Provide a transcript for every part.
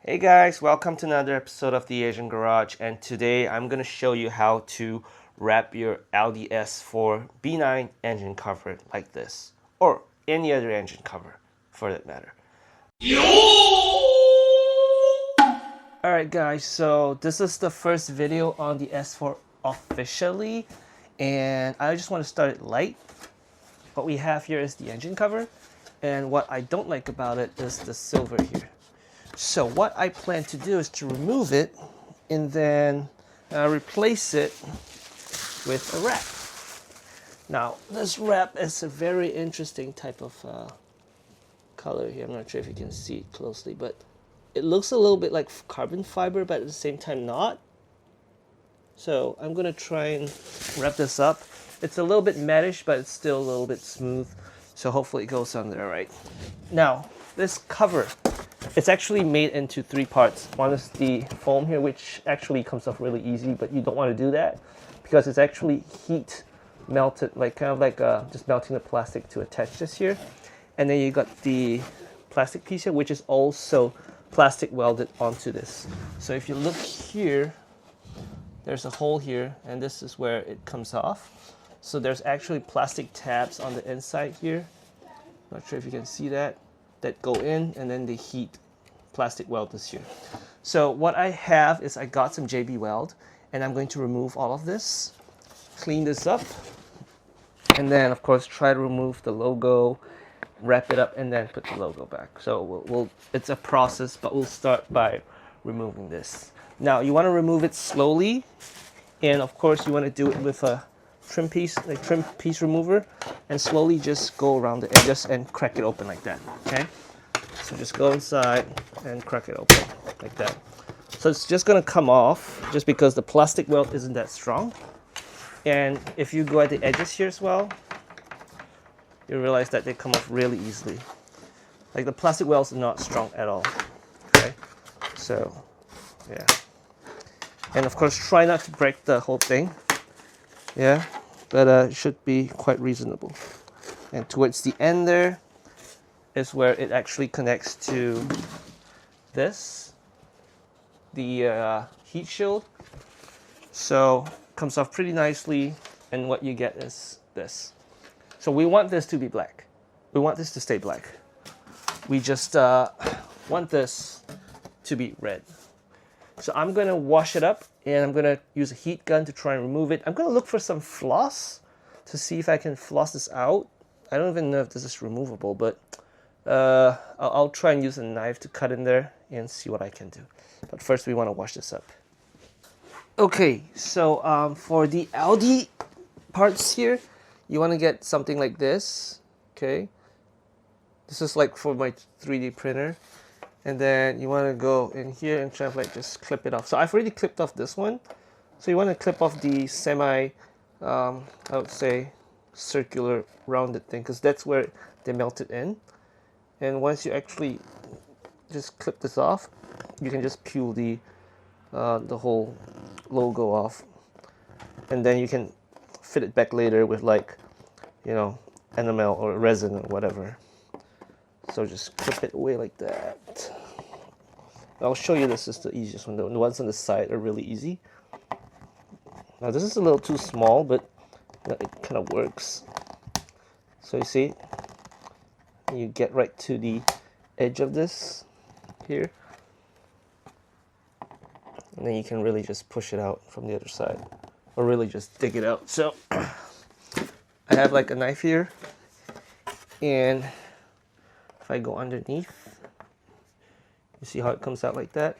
Hey guys, welcome to another episode of the Asian Garage, and today I'm going to show you how to wrap your Audi S4 B9 engine cover like this, or any other engine cover for that matter. Alright guys, so this is the first video on the S4 officially, and I just want to start it light. What we have here is the engine cover, and what I don't like about it is the silver here. So what I plan to do is to remove it and then replace it with a wrap. Now this wrap is a very interesting type of color here. I'm not sure if you can see it closely, but it looks a little bit like carbon fiber, but at the same time not. So I'm gonna try and wrap this up. It's a little bit mattish, but it's still a little bit smooth. So hopefully it goes on there right. Now this cover, it's actually made into three parts. One is the foam here, which actually comes off really easy, but you don't want to do that because it's actually heat melted, like kind of like just melting the plastic to attach this here. And then you got the plastic piece here, which is also plastic welded onto this. So if you look here, there's a hole here, and this is where it comes off. So there's actually plastic tabs on the inside here. Not sure if you can see that go in, and then the heat plastic weld this here. So what I have is I got some JB Weld, and I'm going to remove all of this, clean this up, and then of course try to remove the logo, wrap it up, and then put the logo back. So it's a process, but we'll start by removing this. Now you want to remove it slowly, and of course you want to do it with a trim piece remover, and slowly just go around the edges and crack it open like that. Okay, so just go inside and crack it open like that. So it's just gonna come off just because the plastic weld isn't that strong. And if you go at the edges here as well, you realize that they come off really easily. Like the plastic welds are not strong at all. Okay, so yeah, and of course try not to break the whole thing. Yeah, but it should be quite reasonable. And towards the end there is where it actually connects to this, the heat shield. So comes off pretty nicely, and what you get is this. So we want this to be black. We want this to stay black. We just want this to be red. So I'm gonna wash it up, and I'm gonna use a heat gun to try and remove it. I'm gonna look for some floss to see if I can floss this out. I don't even know if this is removable, but I'll try and use a knife to cut in there and see what I can do. But first we want to wash this up. Okay, so for the Audi parts here, you want to get something like this. Okay, this is like for my 3D printer. And then you want to go in here and try to like just clip it off. So I've already clipped off this one. So you want to clip off the semi, I would say, circular rounded thing, because that's where they melted in. And once you actually just clip this off, you can just peel the whole logo off, and then you can fit it back later with, like, you know, enamel or resin or whatever. So just clip it away like that. I'll show you, this is the easiest one. The ones on the side are really easy. Now this is a little too small, but it kind of works. So you see, you get right to the edge of this here, and then you can really just push it out from the other side, or really just dig it out. So I have like a knife here, and if I go underneath, you see how it comes out like that?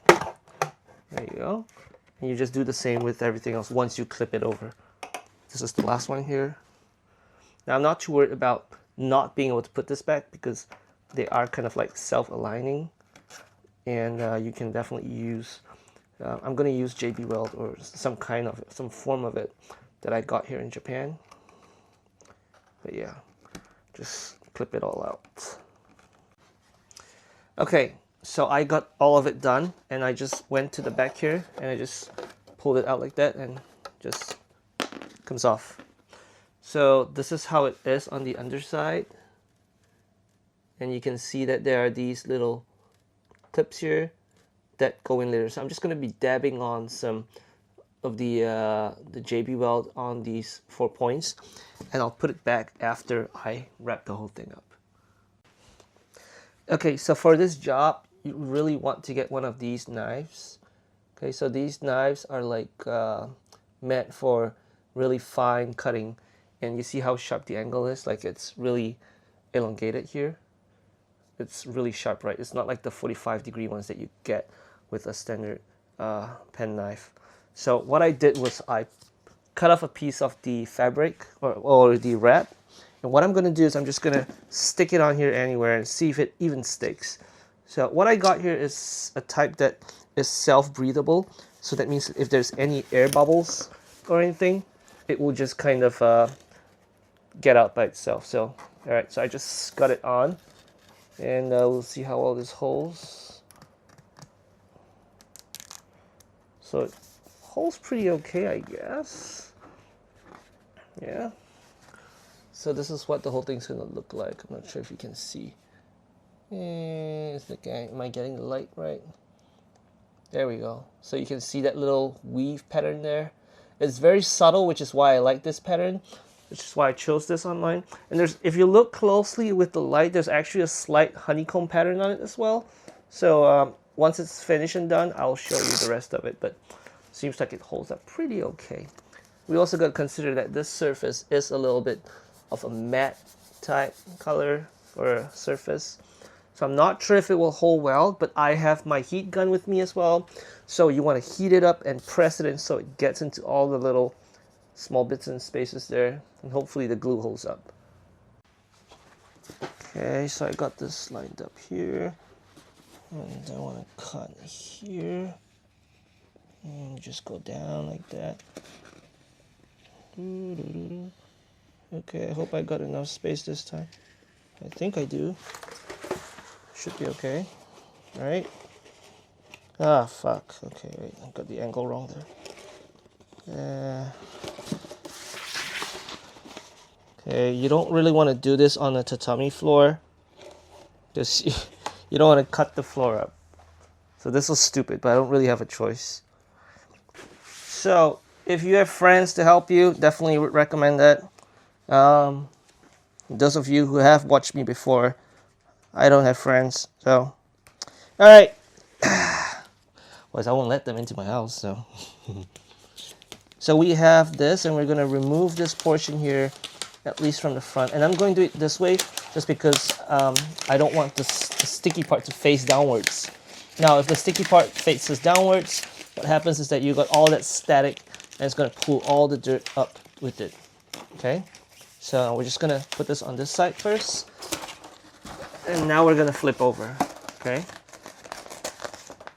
There you go. And you just do the same with everything else once you clip it over. This is the last one here. Now I'm not too worried about not being able to put this back because they are kind of like self-aligning, and you can definitely use, I'm going to use JB Weld or some form of it that I got here in Japan. But yeah, just clip it all out. Okay, so I got all of it done, and I just went to the back here and I just pulled it out like that, and just comes off. So this is how it is on the underside, and you can see that there are these little clips here that go in later. So I'm just going to be dabbing on some of the JB weld on these 4 points, and I'll put it back after I wrap the whole thing up. Okay, so for this job, you really want to get one of these knives. Okay, so these knives are like meant for really fine cutting, and you see how sharp the angle is? Like it's really elongated here. It's really sharp, right? It's not like the 45-degree ones that you get with a standard pen knife. So what I did was I cut off a piece of the fabric or the wrap, and what I'm going to do is I'm just going to stick it on here anywhere and see if it even sticks. So what I got here is a type that is self-breathable, so that means if there's any air bubbles or anything, it will just kind of get out by itself. So alright, so I just got it on, and we'll see how well this holds. So it holds pretty okay, I guess. Yeah. So this is what the whole thing's gonna look like. I'm not sure if you can see. Am I getting the light right? There we go. So you can see that little weave pattern there. It's very subtle, which is why I like this pattern, which is why I chose this online. And if you look closely with the light, there's actually a slight honeycomb pattern on it as well. So once it's finished and done, I'll show you the rest of it, but seems like it holds up pretty okay. We also got to consider that this surface is a little bit of a matte type color or surface. So I'm not sure if it will hold well, but I have my heat gun with me as well. So you want to heat it up and press it in so it gets into all the little small bits and spaces there, and hopefully the glue holds up. Okay, so I got this lined up here, and I want to cut here, and just go down like that. Okay, I hope I got enough space this time. I think I do. Should be okay. Alright. Ah, fuck. Okay, wait, I got the angle wrong there. Okay, you don't really want to do this on a tatami floor, because you don't want to cut the floor up. So this was stupid, but I don't really have a choice. So if you have friends to help you, definitely would recommend that. Those of you who have watched me before, I don't have friends, so alright. Well, I won't let them into my house, so so we have this, and we're going to remove this portion here, at least from the front, and I'm going to do it this way just because I don't want the sticky part to face downwards. Now if the sticky part faces downwards, what happens is that you got all that static, and it's going to pull all the dirt up with it. Okay, so we're just going to put this on this side first, and now we're going to flip over. Okay,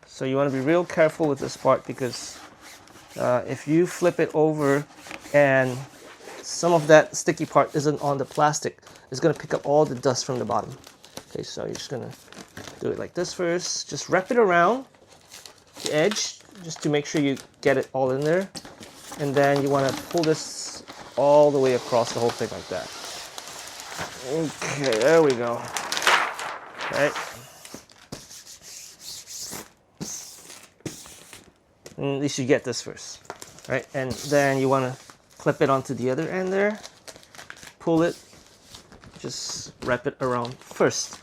so you want to be real careful with this part, because if you flip it over and some of that sticky part isn't on the plastic, it's going to pick up all the dust from the bottom. Okay, so you're just going to do it like this first. Just wrap it around the edge just to make sure you get it all in there. And then you want to pull this all the way across the whole thing like that. Okay, there we go. Right. And at least you get this first. Right, and then you want to clip it onto the other end there. Pull it. Just wrap it around first.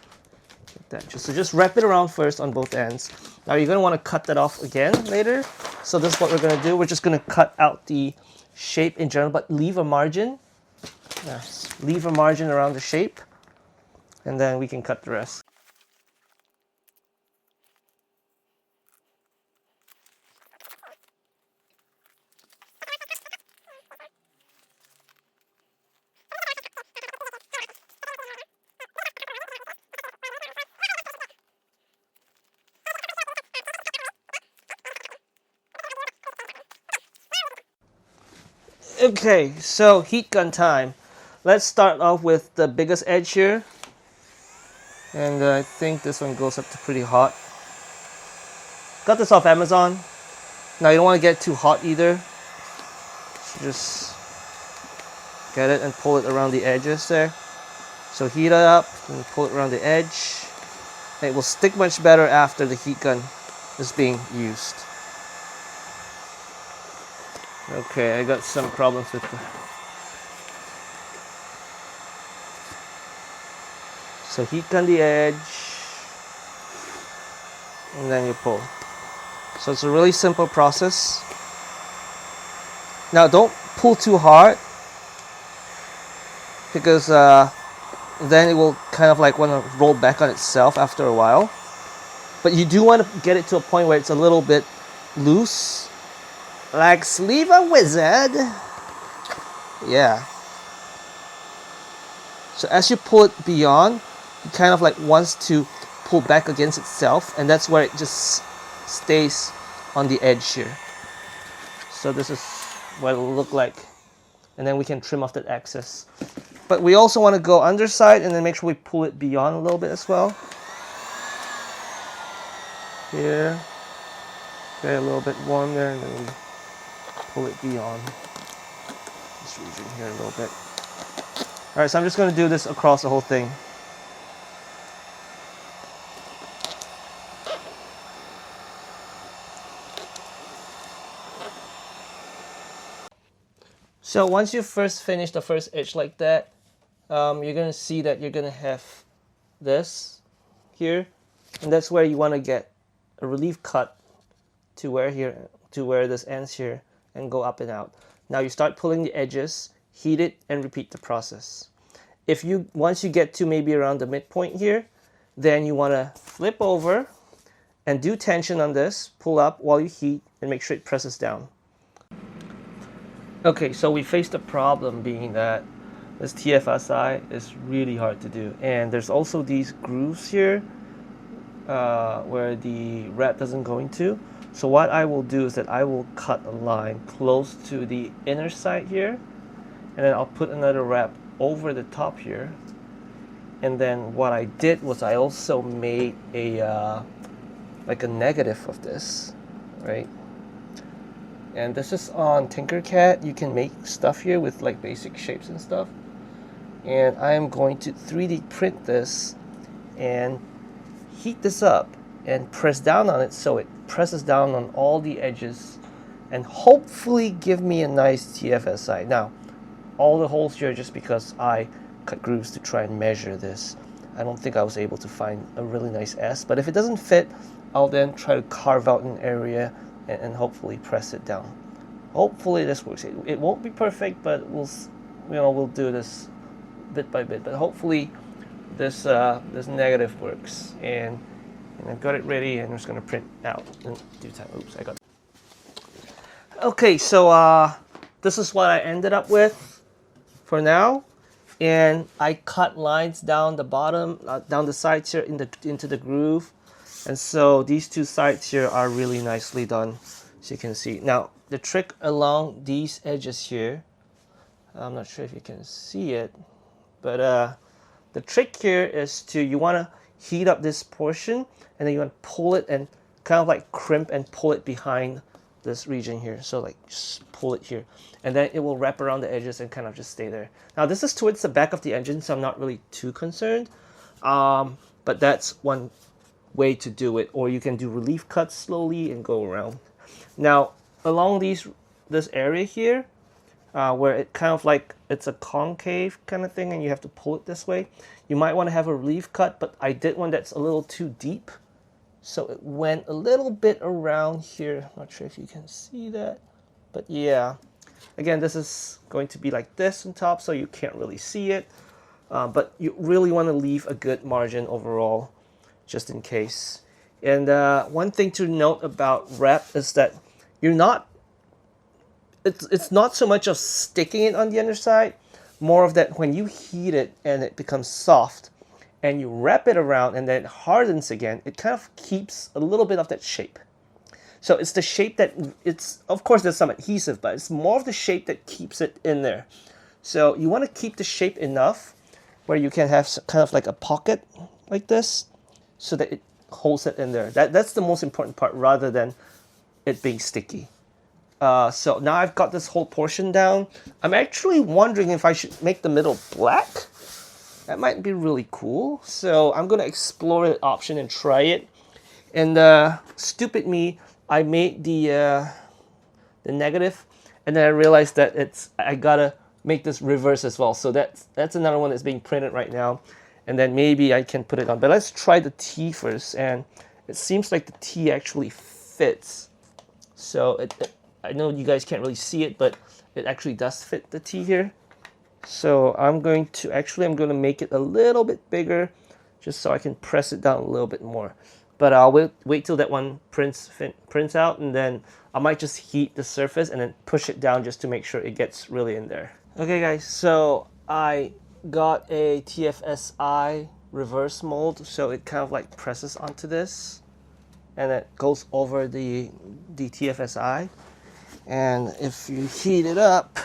Like that. Just wrap it around first on both ends. Now you're going to want to cut that off again later. So this is what we're going to do. We're just going to cut out the shape in general, but leave a margin. Yes, leave a margin around the shape, and then we can cut the rest. Okay, so heat gun time. Let's start off with the biggest edge here. And I think this one goes up to pretty hot. Got this off Amazon. Now you don't want to get too hot either. So just get it and pull it around the edges there. So heat it up and pull it around the edge. It will stick much better after the heat gun is being used. Okay, I got some problems with the... So heat on the edge, and then you pull. So it's a really simple process. Now don't pull too hard, because then it will kind of like want to roll back on itself after a while. But you do want to get it to a point where it's a little bit loose, like Sleeve a Wizard. Yeah. So as you pull it beyond, it kind of like wants to pull back against itself, and that's where it just stays on the edge here. So this is what it will look like, and then we can trim off that excess. But we also want to go underside and then make sure we pull it beyond a little bit as well. Here, get a little bit warm there, and then we pull it beyond this region here a little bit. Alright, so I'm just going to do this across the whole thing. So once you first finish the first edge like that, you're going to see that you're going to have this here, and that's where you want to get a relief cut to where this ends here, and go up and out. Now you start pulling the edges, heat it, and repeat the process. Once you get to maybe around the midpoint here, then you want to flip over and do tension on this, pull up while you heat, and make sure it presses down. Okay, so we faced a problem being that this TFSI is really hard to do, and there's also these grooves here where the wrap doesn't go into. So what I will do is that I will cut a line close to the inner side here, and then I'll put another wrap over the top here. And then what I did was I also made a like a negative of this, right? And this is on Tinkercad. You can make stuff here with like basic shapes and stuff. And I am going to 3D print this and heat this up and press down on it so it presses down on all the edges and hopefully give me a nice TFSI. Now, all the holes here are just because I cut grooves to try and measure this. I don't think I was able to find a really nice S, but if it doesn't fit, I'll then try to carve out an area and hopefully press it down. Hopefully this works. It won't be perfect, but we'll do this bit by bit. But hopefully this negative works. And I've got it ready, and I'm just going to print out in due time. Oops, I got it. Okay, so this is what I ended up with for now. And I cut lines down the bottom, down the sides here into the groove. And so these two sides here are really nicely done, as you can see. Now, the trick along these edges here, I'm not sure if you can see it, but the trick here is you want to heat up this portion, and then you want to pull it and kind of like crimp and pull it behind this region here. So like just pull it here, and then it will wrap around the edges and kind of just stay there. Now this is towards the back of the engine, so I'm not really too concerned, but that's one way to do it. Or you can do relief cuts slowly and go around. Now along this area here, where it kind of like it's a concave kind of thing and you have to pull it this way, you might want to have a relief cut, but I did one that's a little too deep, so it went a little bit around here. I'm not sure if you can see that, but yeah, again, this is going to be like this on top, so you can't really see it, but you really want to leave a good margin overall just in case. And one thing to note about wrap is that it's not so much of sticking it on the underside, more of that when you heat it and it becomes soft and you wrap it around and then it hardens again, it kind of keeps a little bit of that shape. So it's the shape that of course there's some adhesive, but it's more of the shape that keeps it in there. So you want to keep the shape enough where you can have kind of like a pocket like this, so that it holds it in there. That's the most important part, rather than it being sticky. So now I've got this whole portion down. I'm actually wondering if I should make the middle black. That might be really cool. So I'm going to explore the option and try it. And stupid me, I made the negative, and then I realized that I gotta make this reverse as well. So that's another one that's being printed right now, and then maybe I can put it on. But let's try the T first, and it seems like the T actually fits. So I know you guys can't really see it, but it actually does fit the T here. So I'm going to make it a little bit bigger, just so I can press it down a little bit more. But I'll wait till that one prints out, and then I might just heat the surface and then push it down just to make sure it gets really in there. Okay guys, so I got a TFSI reverse mold, so it kind of like presses onto this, and it goes over the TFSI. And if you heat it up,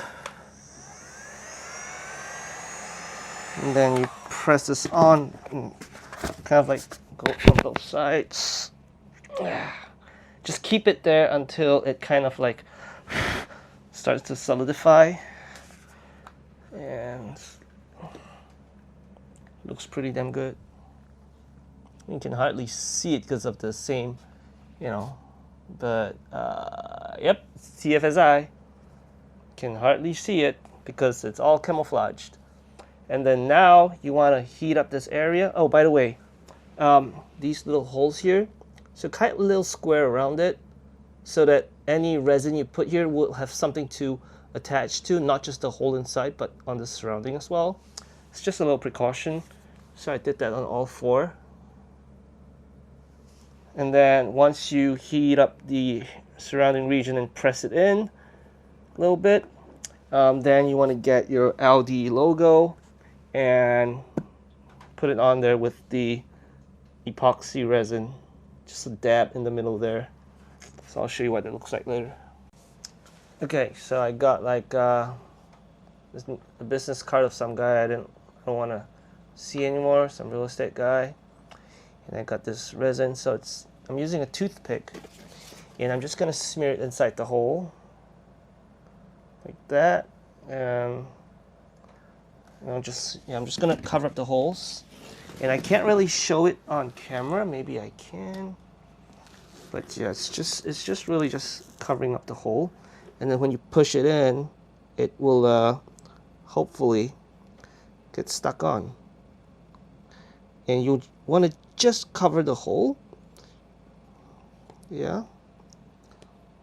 and then you press this on, and kind of like go on both sides. Just keep it there until it kind of like starts to solidify, and looks pretty damn good. You can hardly see it because of the same, but yep, it's TFSI. Can hardly see it because it's all camouflaged. And then now you want to heat up this area. Oh, by the way, these little holes here, so cut a little square around it so that any resin you put here will have something to attach to, not just the hole inside, but on the surrounding as well. It's just a little precaution. So I did that on all four. And then once you heat up the surrounding region and press it in a little bit, then you want to get your Aldi logo and put it on there with the epoxy resin, just a dab in the middle there. So I'll show you what it looks like later. Okay, so I got like a business card of some guy I don't want to see anymore, some real estate guy, and I got this resin. So I'm using a toothpick, and I'm just gonna smear it inside the hole like that, and I'm just gonna cover up the holes. And I can't really show it on camera. Maybe I can. But yeah, it's just really just covering up the hole. And then when you push it in, it will hopefully get stuck on. And you want to just cover the hole. Yeah.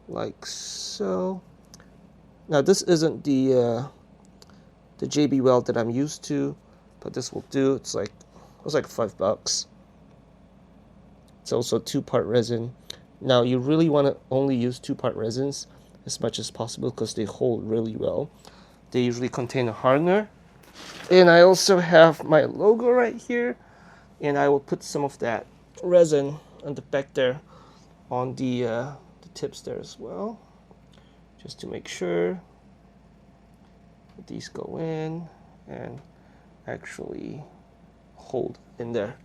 Like so. Now this isn't the JB weld that I'm used to, but this will do. It was like $5. It's also 2-part resin. Now you really want to only use 2-part resins as much as possible because they hold really well. They usually contain a hardener. And I also have my logo right here, and I will put some of that resin on the back there on the tips there as well, just to make sure that these go in and actually hold in there.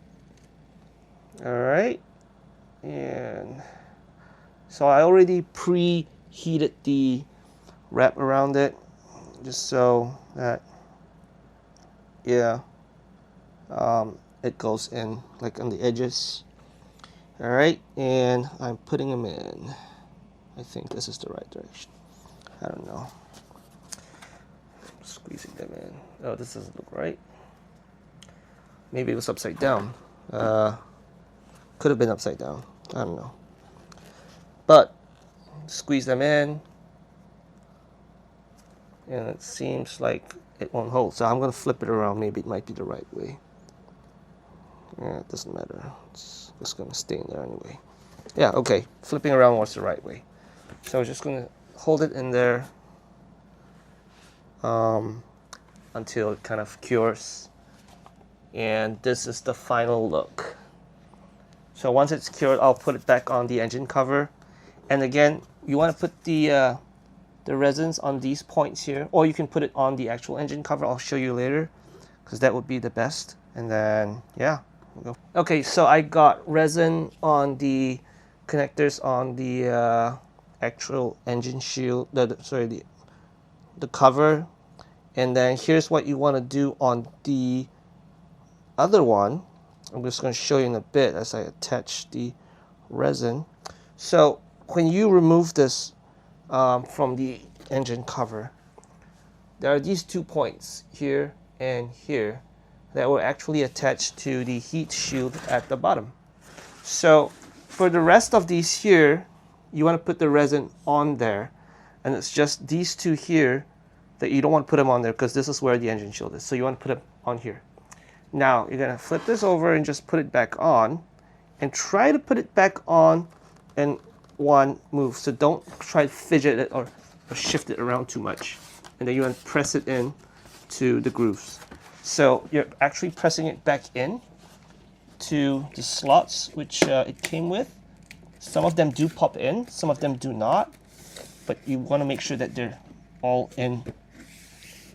Alright, and so I already preheated the wrap around it, just so that it goes in like on the edges. Alright, and I'm putting them in. I think this is the right direction. I don't know. Squeezing them in. Oh, this doesn't look right. Maybe it was upside down. Could have been upside down. I don't know. But squeeze them in, and it seems like it won't hold. So I'm going to flip it around. Maybe it might be the right way. Yeah, it doesn't matter. It's just going to stay in there anyway. Yeah, okay. Flipping around was the right way. So I'm just going to hold it in there until it kind of cures. And this is the final look. So once it's cured, I'll put it back on the engine cover. And again, you want to put the resins on these points here, or you can put it on the actual engine cover. I'll show you later, because that would be the best. And then, yeah. Okay, so I got resin on the connectors on the actual engine shield, the cover. And then here's what you want to do on the other one. I'm just going to show you in a bit as I attach the resin. So when you remove this from the engine cover, there are these 2 points here and here that will actually attach to the heat shield at the bottom. So for the rest of these here, you want to put the resin on there, and it's just these 2 here that you don't want to put them on there because this is where the engine shield is. So you want to put them on here. Now you're gonna flip this over and just put it back on, and try to put it back on in one move. So don't try to fidget it or shift it around too much. And then you want to press it in to the grooves. So you're actually pressing it back in to the slots which it came with. Some of them do pop in, some of them do not, but you want to make sure that they're all in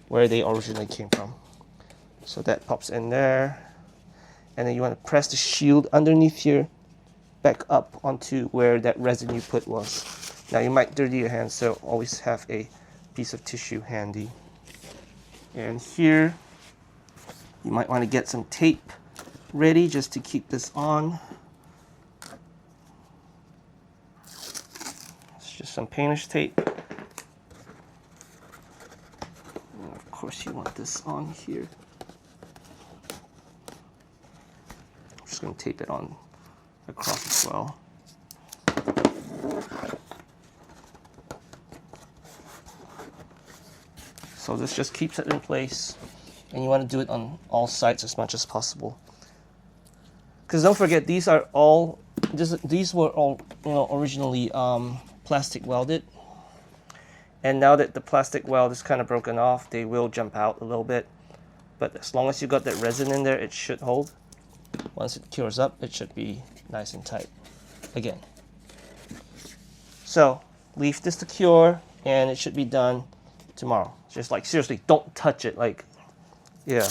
where they originally came from. So that pops in there, and then you want to press the shield underneath here back up onto where that resin you put was. Now you might dirty your hands, so always have a piece of tissue handy. And here you might want to get some tape ready just to keep this on. It's just some painter's tape. And of course you want this on here. I'm just going to tape it on across as well. So this just keeps it in place, and you want to do it on all sides as much as possible. Because don't forget, these were all originally plastic welded, and now that the plastic weld is kind of broken off, they will jump out a little bit. But as long as you got that resin in there, it should hold. Once it cures up, it should be nice and tight again. So leave this to cure, and it should be done tomorrow. Just like, seriously, don't touch it. Like, yeah,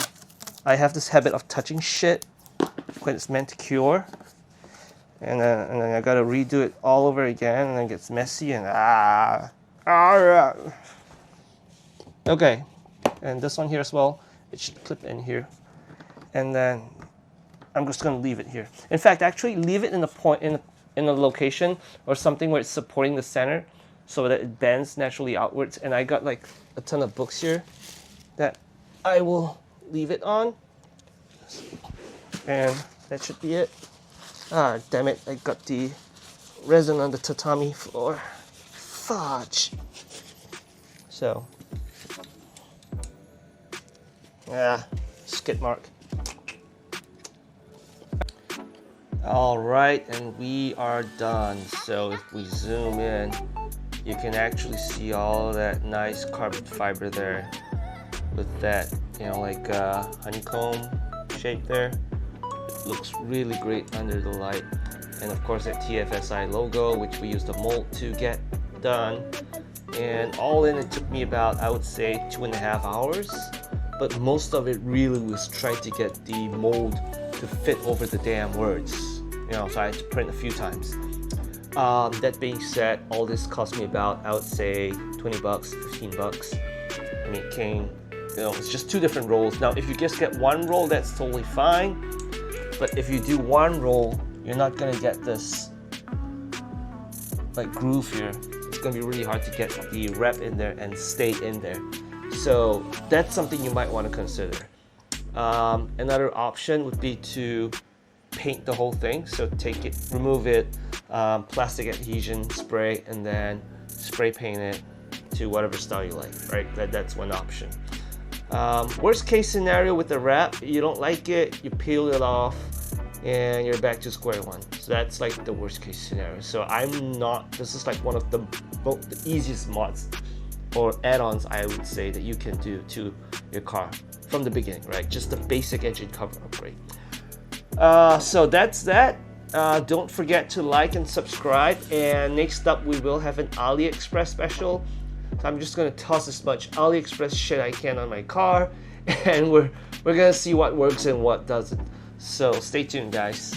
I have this habit of touching shit when it's meant to cure, and then I gotta redo it all over again, and then it gets messy, and okay. And this one here as well, it should clip in here, and then I'm just gonna leave it here. In fact, actually leave it in a point in a location or something where it's supporting the center, so that it bends naturally outwards. And I got like a ton of books here that I will leave it on, and that should be it. Ah, damn it, I got the resin on the tatami floor. Fudge. So, yeah, skid mark. All right, and we are done. So if we zoom in, you can actually see all that nice carbon fiber there with that, like honeycomb shape there. It looks really great under the light. And of course that TFSI logo, which we used the mold to get done. And all in, it took me about, I would say, 2.5 hours. But most of it really was trying to get the mold to fit over the damn words. So I had to print a few times. That being said, all this cost me about, I would say, 20 bucks, 15 bucks. I mean, it came, it's just 2 different rolls. Now, if you just get 1 roll, that's totally fine. But if you do 1 roll, you're not gonna get this like groove here. It's gonna be really hard to get the rep in there and stay in there. So that's something you might want to consider. Another option would be to paint the whole thing. So take it, remove it, plastic adhesion spray, and then spray paint it to whatever style you like, right? That's one option. Worst case scenario with the wrap, you don't like it, you peel it off, and you're back to square one. So that's like the worst case scenario. So this is like one of the easiest mods or add-ons, I would say, that you can do to your car from the beginning, right? Just the basic engine cover upgrade. So that's that. Don't forget to like and subscribe, and next up we will have an Aliexpress special. So I'm just gonna toss as much Aliexpress shit I can on my car, and we're gonna see what works and what doesn't. So stay tuned, guys.